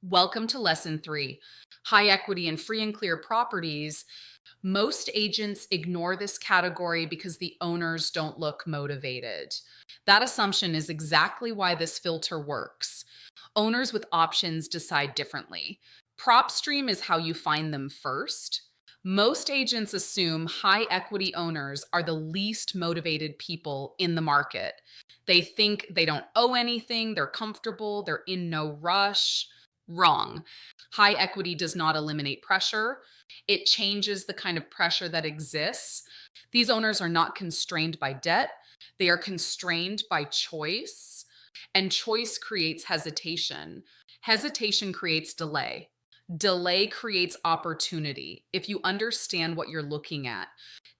Welcome to lesson 3, high equity and free and clear properties. Most agents ignore this category because the owners don't look motivated. That assumption is exactly why this filter works. Owners with options decide differently. PropStream is how you find them first. Most agents assume high equity owners are the least motivated people in the market. They think they don't owe anything, they're comfortable, they're in no rush. Wrong. High equity does not eliminate pressure. It changes the kind of pressure that exists. These owners are not constrained by debt. They are constrained by choice, and choice creates hesitation. Hesitation creates delay. Delay creates opportunity if you understand what you're looking at.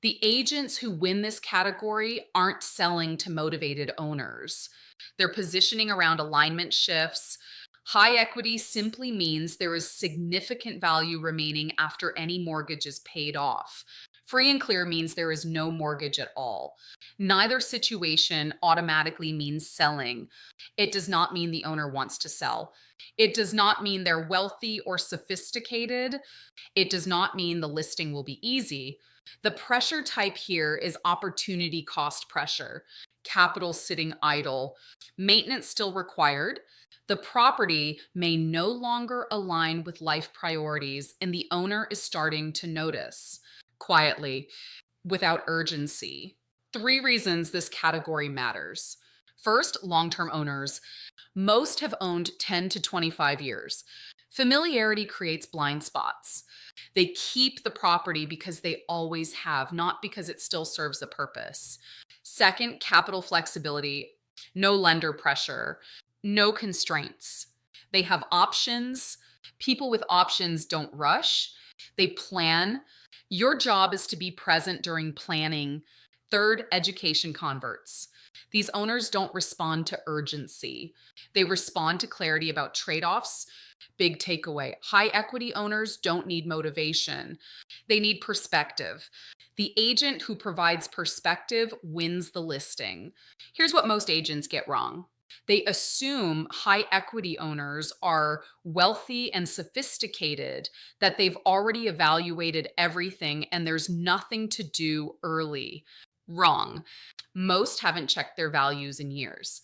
The agents who win this category aren't selling to motivated owners. They're positioning around alignment shifts. High equity simply means there is significant value remaining after any mortgage is paid off. Free and clear means there is no mortgage at all. Neither situation automatically means selling. It does not mean the owner wants to sell. It does not mean they're wealthy or sophisticated. It does not mean the listing will be easy. The pressure type here is opportunity cost pressure. Capital sitting idle. Maintenance still required. The property may no longer align with life priorities, and the owner is starting to notice quietly, without urgency. 3 reasons this category matters. First, long-term owners. Most have owned 10 to 25 years. Familiarity creates blind spots. They keep the property because they always have, not because it still serves a purpose. Second, capital flexibility. No lender pressure. No constraints. They have options. People with options don't rush. They plan. Your job is to be present during planning. Third, education converts. These owners don't respond to urgency. They respond to clarity about trade-offs. Big takeaway. High equity owners don't need motivation. They need perspective. The agent who provides perspective wins the listing. Here's what most agents get wrong. They assume high equity owners are wealthy and sophisticated, that they've already evaluated everything and there's nothing to do early. Wrong. Most haven't checked their values in years.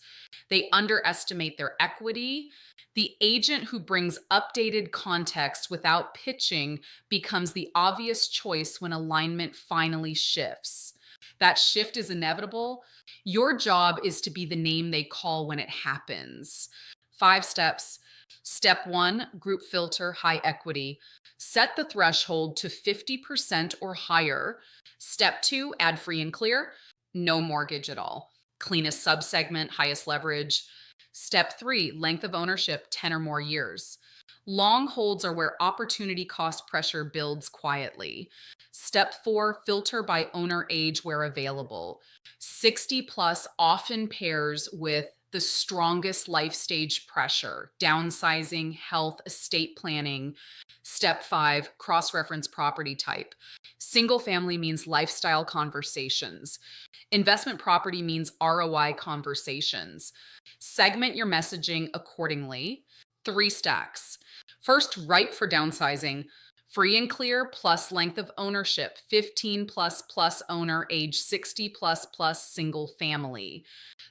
They underestimate their equity. The agent who brings updated context without pitching becomes the obvious choice when alignment finally shifts. That shift is inevitable. Your job is to be the name they call when it happens. 5 steps. Step 1, group filter, high equity. Set the threshold to 50% or higher. Step 2, add free and clear. No mortgage at all. Cleanest subsegment, highest leverage. Step 3, length of ownership, 10 or more years. Long holds are where opportunity cost pressure builds quietly. Step 4, filter by owner age where available. 60 plus often pairs with the strongest life stage pressure, downsizing, health, estate planning. Step 5, cross-reference property type. Single family means lifestyle conversations. Investment property means ROI conversations. Segment your messaging accordingly. 3 stacks. First, ripe for downsizing. Free and clear plus length of ownership, 15 plus plus owner, age 60 plus plus single family.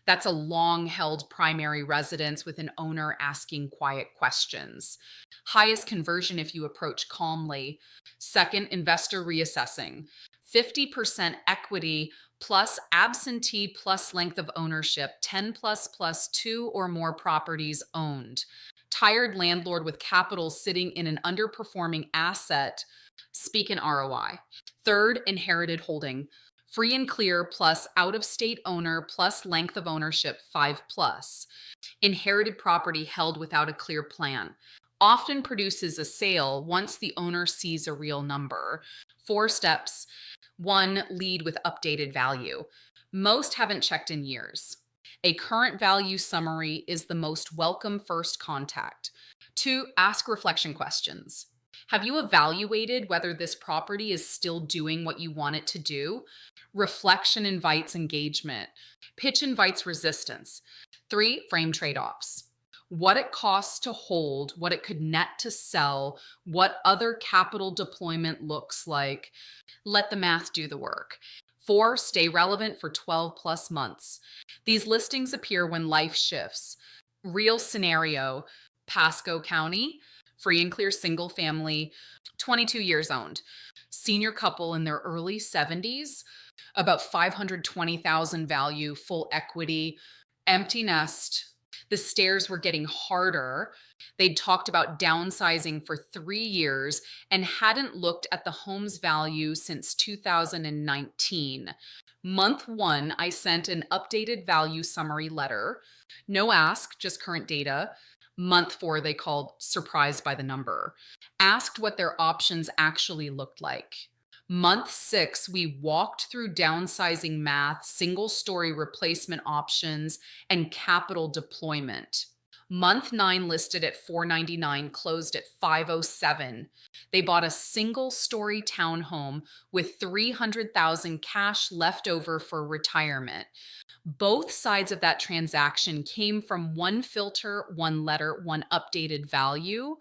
That's a long held primary residence with an owner asking quiet questions. Highest conversion if you approach calmly. Second, investor reassessing. 50% equity plus absentee plus length of ownership, 10 plus plus 2 or more properties owned. Tired landlord with capital sitting in an underperforming asset, speak in ROI. Third, inherited holding. Free and clear plus out-of-state owner plus length of ownership, 5 plus. Inherited property held without a clear plan. Often produces a sale once the owner sees a real number. 4 steps. 1, lead with updated value. Most haven't checked in years. A current value summary is the most welcome first contact. 2, ask reflection questions. Have you evaluated whether this property is still doing what you want it to do? Reflection invites engagement. Pitch invites resistance. 3, frame trade-offs. what it costs to hold, what it could net to sell, what other capital deployment looks like. Let the math do the work. 4, stay relevant for 12 plus months. These listings appear when life shifts. Real scenario, Pasco County, free and clear single family, 22 years owned. Senior couple in their early 70s, about 520,000 value, full equity, empty nest. The stairs were getting harder. They'd talked about downsizing for 3 years and hadn't looked at the home's value since 2019. Month 1, I sent an updated value summary letter. No ask, just current data. Month 4, they called surprised by the number. Asked what their options actually looked like. Month 6, we walked through downsizing math, single story replacement options, and capital deployment. Month 9 listed at $499, closed at $507. They bought a single story townhome with $300,000 cash left over for retirement. Both sides of that transaction came from one filter, one letter, one updated value,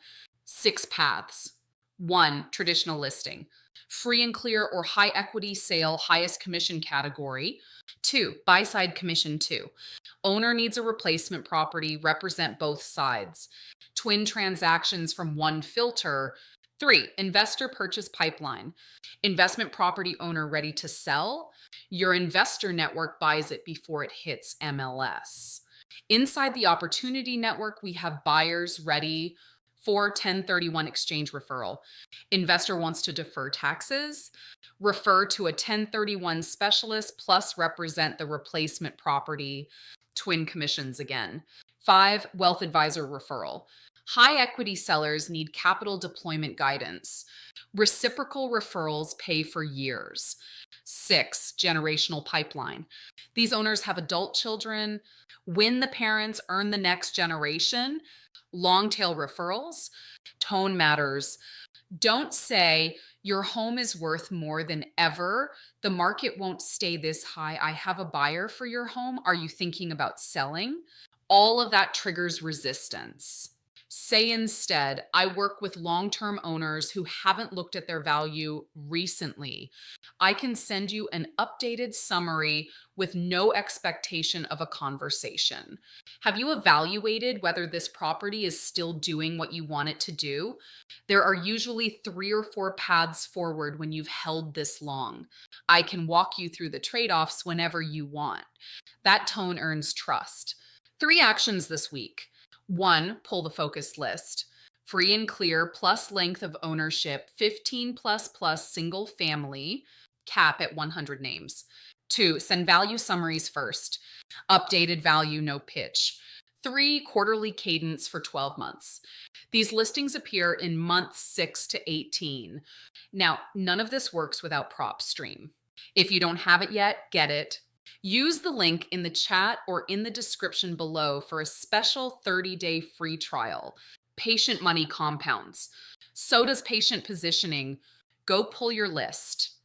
6 paths. 1, traditional listing. Free and clear or high equity sale, highest commission category. 2, buy side commission 2. Owner needs a replacement property, represent both sides. Twin transactions from one filter. 3, investor purchase pipeline. Investment property owner ready to sell. Your investor network buys it before it hits MLS. Inside the opportunity network, we have buyers ready for 1031 exchange referral. Investor wants to defer taxes, refer to a 1031 specialist, plus represent the replacement property, twin commissions again. 5, wealth advisor referral. High equity sellers need capital deployment guidance. Reciprocal referrals pay for years. 6, generational pipeline. These owners have adult children. Win the parents, earn the next generation. Long tail referrals. Tone matters. Don't say your home is worth more than ever. The market won't stay this high. I have a buyer for your home. Are you thinking about selling? All of that triggers resistance. Say instead, I work with long-term owners who haven't looked at their value recently. I can send you an updated summary with no expectation of a conversation. Have you evaluated whether this property is still doing what you want it to do? There are usually 3 or 4 paths forward when you've held this long. I can walk you through the trade-offs whenever you want. That tone earns trust. 3 actions this week. 1, pull the focus list. Free and clear plus length of ownership, 15 plus plus single family, cap at 100 names. 2, send value summaries first. Updated value, no pitch. 3, quarterly cadence for 12 months. These listings appear in months 6 to 18. Now, none of this works without PropStream. If you don't have it yet, get it. Use the link in the chat or in the description below for a special 30-day free trial. Patient money compounds. So does patient positioning. Go pull your list.